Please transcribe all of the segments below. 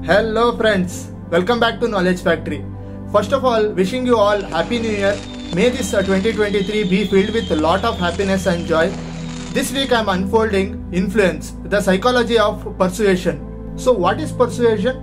Hello friends, welcome back to Knowledge Factory. First of all, wishing you all Happy New Year. May this 2023 be filled with a lot of happiness and joy. This week I am unfolding Influence, the psychology of persuasion. So what is persuasion?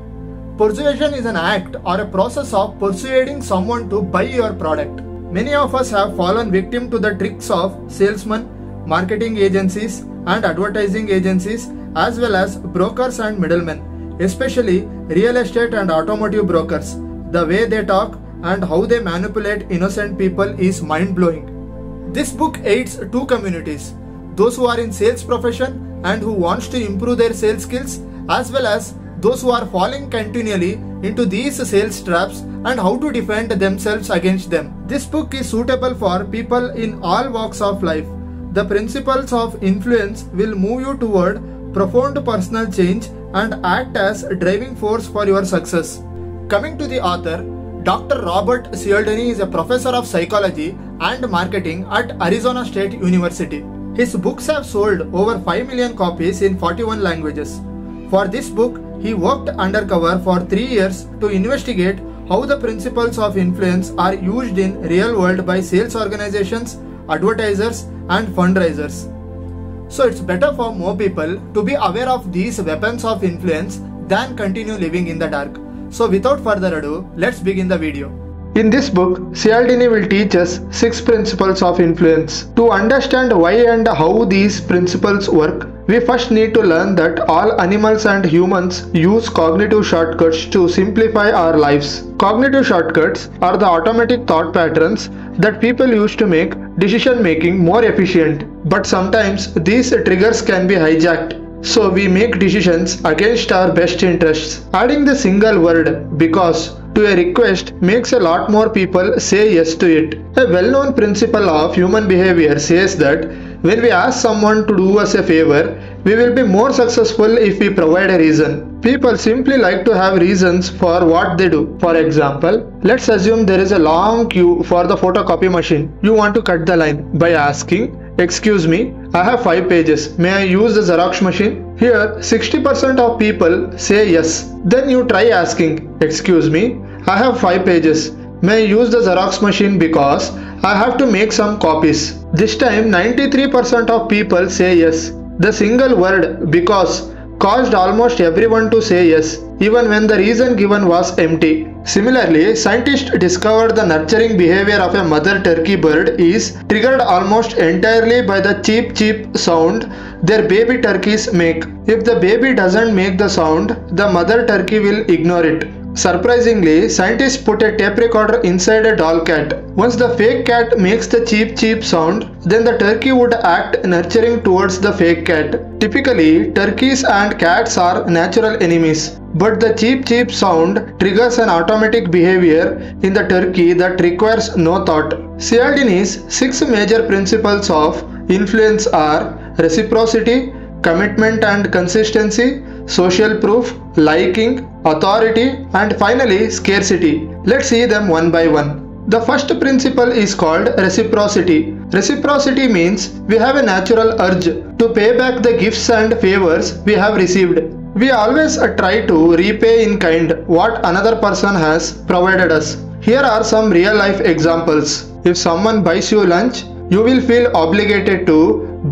Persuasion is an act or a process of persuading someone to buy your product. Many of us have fallen victim to the tricks of salesmen, marketing agencies and advertising agencies, as well as brokers and middlemen. Especially real estate and automotive brokers. The way they talk and how they manipulate innocent people is mind-blowing. This book aids two communities, those who are in sales profession and who wants to improve their sales skills, as well as those who are falling continually into these sales traps and how to defend themselves against them. This book is suitable for people in all walks of life. The principles of influence will move you toward profound personal change and act as a driving force for your success. Coming to the author, Dr. Robert Cialdini is a professor of psychology and marketing at Arizona State University. His books have sold over 5 million copies in 41 languages. For this book, he worked undercover for 3 years to investigate how the principles of influence are used in real world by sales organizations, advertisers, and fundraisers. So it's better for more people to be aware of these weapons of influence than continue living in the dark. So without further ado, let's begin the video. In this book, Cialdini will teach us 6 principles of influence. To understand why and how these principles work, we first need to learn that all animals and humans use cognitive shortcuts to simplify our lives. Cognitive shortcuts are the automatic thought patterns that people use to make decision making more efficient. But sometimes these triggers can be hijacked, so we make decisions against our best interests. Adding the single word "because" to a request makes a lot more people say yes to it. A well-known principle of human behavior says that when we ask someone to do us a favor, we will be more successful if we provide a reason. People simply like to have reasons for what they do. For example, let's assume there is a long queue for the photocopy machine. You want to cut the line by asking, "Excuse me, I have 5 pages. May I use the Xerox machine?" Here, 60% of people say yes. Then you try asking, "Excuse me, I have 5 pages. May I use the Xerox machine because I have to make some copies?" This time 93% of people say yes. The single word "because" caused almost everyone to say yes, even when the reason given was empty. Similarly, scientists discovered the nurturing behavior of a mother turkey bird is triggered almost entirely by the cheep sound their baby turkeys make. If the baby doesn't make the sound, the mother turkey will ignore it. Surprisingly, scientists put a tape recorder inside a doll cat. Once the fake cat makes the cheep sound, then the turkey would act nurturing towards the fake cat. Typically, turkeys and cats are natural enemies, but the cheep sound triggers an automatic behavior in the turkey that requires no thought. Cialdini's 6 major principles of influence are reciprocity, commitment and consistency, social proof, liking, authority, and finally scarcity. Let's see them one by one. The first principle is called reciprocity. Reciprocity means we have a natural urge to pay back the gifts and favors we have received. We always try to repay in kind what another person has provided us. Here are some real life examples. If someone buys you lunch, you will feel obligated to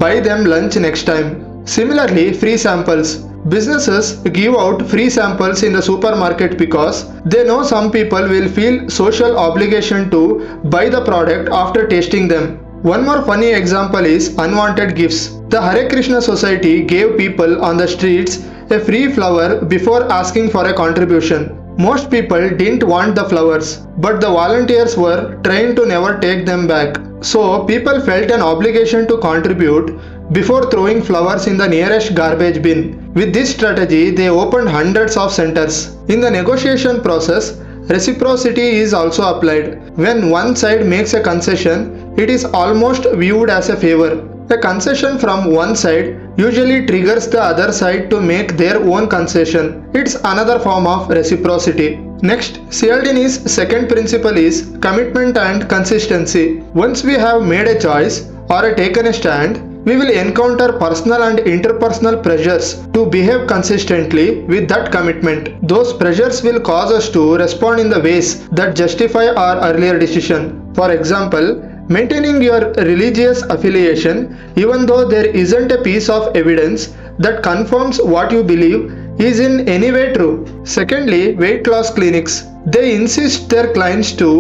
buy them lunch next time. Similarly, free samples. Businesses give out free samples in the supermarket because they know some people will feel social obligation to buy the product after tasting them. One more funny example is unwanted gifts. The Hare Krishna Society gave people on the streets a free flower before asking for a contribution. Most people didn't want the flowers, but the volunteers were trained to never take them back. So people felt an obligation to contribute before throwing flowers in the nearest garbage bin. With this strategy, they opened hundreds of centers. In the negotiation process, reciprocity is also applied. When one side makes a concession, it is almost viewed as a favor. A concession from one side usually triggers the other side to make their own concession. It's another form of reciprocity. Next, Cialdini's second principle is commitment and consistency. Once we have made a choice or taken a stand, we will encounter personal and interpersonal pressures to behave consistently with that commitment. Those pressures will cause us to respond in the ways that justify our earlier decision. For example, maintaining your religious affiliation even though there isn't a piece of evidence that confirms what you believe is in any way true. Secondly, weight loss clinics. They insist their clients to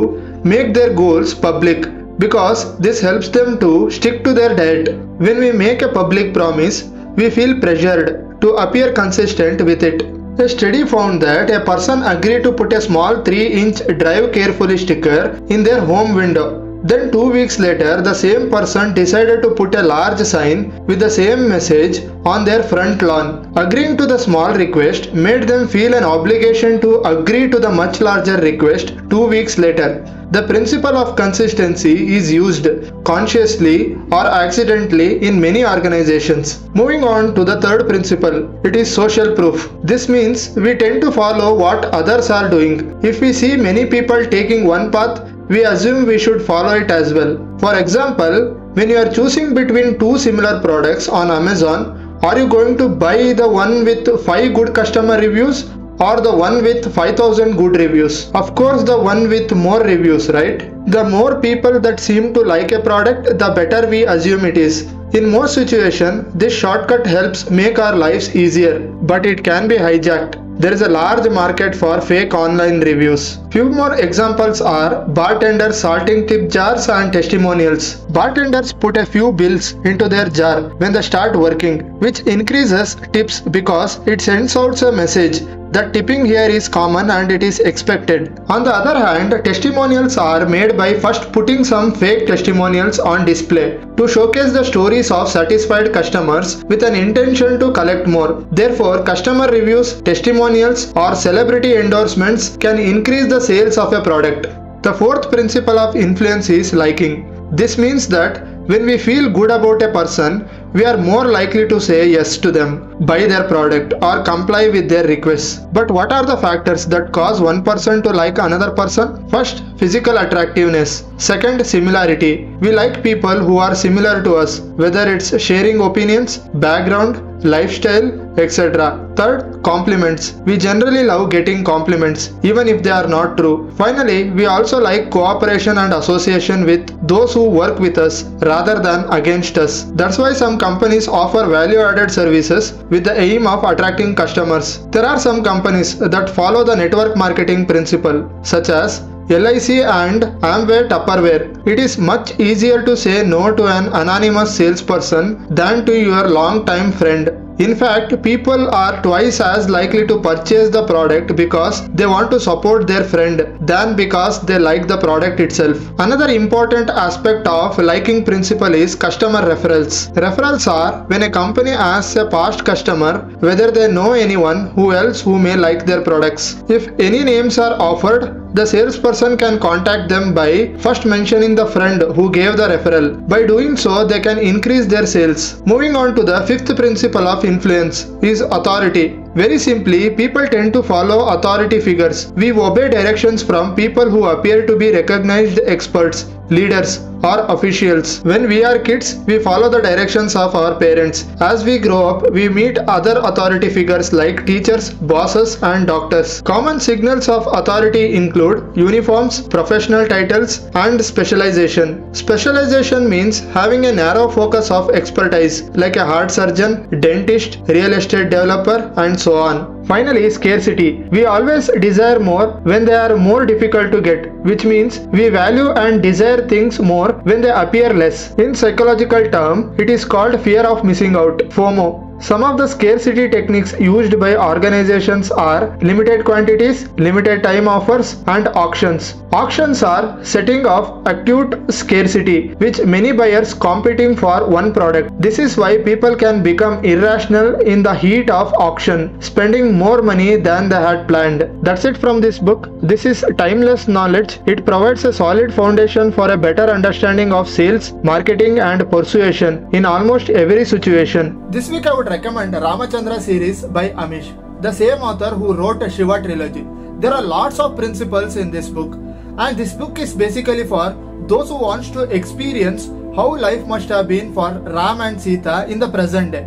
make their goals public because this helps them to stick to their diet. When we make a public promise, we feel pressured to appear consistent with it. A study found that a person agreed to put a small 3-inch drive carefully sticker in their home window. Then 2 weeks later, the same person decided to put a large sign with the same message on their front lawn. Agreeing to the small request made them feel an obligation to agree to the much larger request 2 weeks later. The principle of consistency is used consciously or accidentally in many organizations. Moving on to the third principle, it is social proof. This means we tend to follow what others are doing. If we see many people taking one path, we assume we should follow it as well. For example, when you are choosing between two similar products on Amazon, are you going to buy the one with 5 good customer reviews or the one with 5,000 good reviews? Of course, the one with more reviews, right? The more people that seem to like a product, the better we assume it is. In most situations, this shortcut helps make our lives easier, but it can be hijacked. There is a large market for fake online reviews. Few more examples are bartenders salting tip jars and testimonials. Bartenders put a few bills into their jar when they start working, which increases tips because it sends out a message that tipping here is common and it is expected. On the other hand, testimonials are made by first putting some fake testimonials on display to showcase the stories of satisfied customers with an intention to collect more. Therefore, customer reviews, testimonials, or celebrity endorsements can increase the sales of a product. The fourth principle of influence is liking. This means that when we feel good about a person, we are more likely to say yes to them, buy their product, or comply with their requests. But what are the factors that cause one person to like another person? First, physical attractiveness. Second, similarity. We like people who are similar to us, whether it's sharing opinions, background, lifestyle, etc. Third, compliments. We generally love getting compliments, even if they are not true. Finally, we also like cooperation and association with those who work with us rather than against us. That's why some companies offer value-added services with the aim of attracting customers. There are some companies that follow the network marketing principle, such as LIC and Amway Tupperware. It is much easier to say no to an anonymous salesperson than to your long-time friend. In fact, people are twice as likely to purchase the product because they want to support their friend than because they like the product itself. Another important aspect of liking principle is customer referrals. Referrals are when a company asks a past customer whether they know anyone else who may like their products. If any names are offered, the salesperson can contact them by first mentioning the friend who gave the referral. By doing so, they can increase their sales. Moving on to the fifth principle of influence is authority. Very simply, people tend to follow authority figures. We obey directions from people who appear to be recognized experts, leaders, or officials. When we are kids, we follow the directions of our parents. As we grow up, we meet other authority figures like teachers, bosses, and doctors. Common signals of authority include uniforms, professional titles, and specialization. Specialization means having a narrow focus of expertise, like a heart surgeon, dentist, real estate developer, and so on. Finally, scarcity. We always desire more when they are more difficult to get, which means we value and desire things more when they appear less. In psychological term, it is called fear of missing out, FOMO. Some of the scarcity techniques used by organizations are limited quantities, limited time offers, and auctions. Auctions are setting of acute scarcity, which many buyers competing for one product. This is why people can become irrational in the heat of auction, spending more money than they had planned. That's it from this book. This is timeless knowledge. It provides a solid foundation for a better understanding of sales, marketing, and persuasion in almost every situation. This week I would recommend Ramachandra series by Amish, the same author who wrote a Shiva trilogy. There are lots of principles in this book, and this book is basically for those who want to experience how life must have been for Ram and Sita in the present day.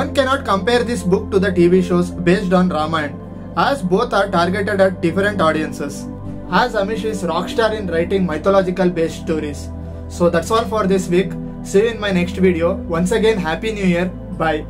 One cannot compare this book to the TV shows based on Ramayana, as both are targeted at different audiences. As Amish is rockstar in writing mythological based stories. So that's all for this week. See you in my next video. Once again, Happy New Year. Bye.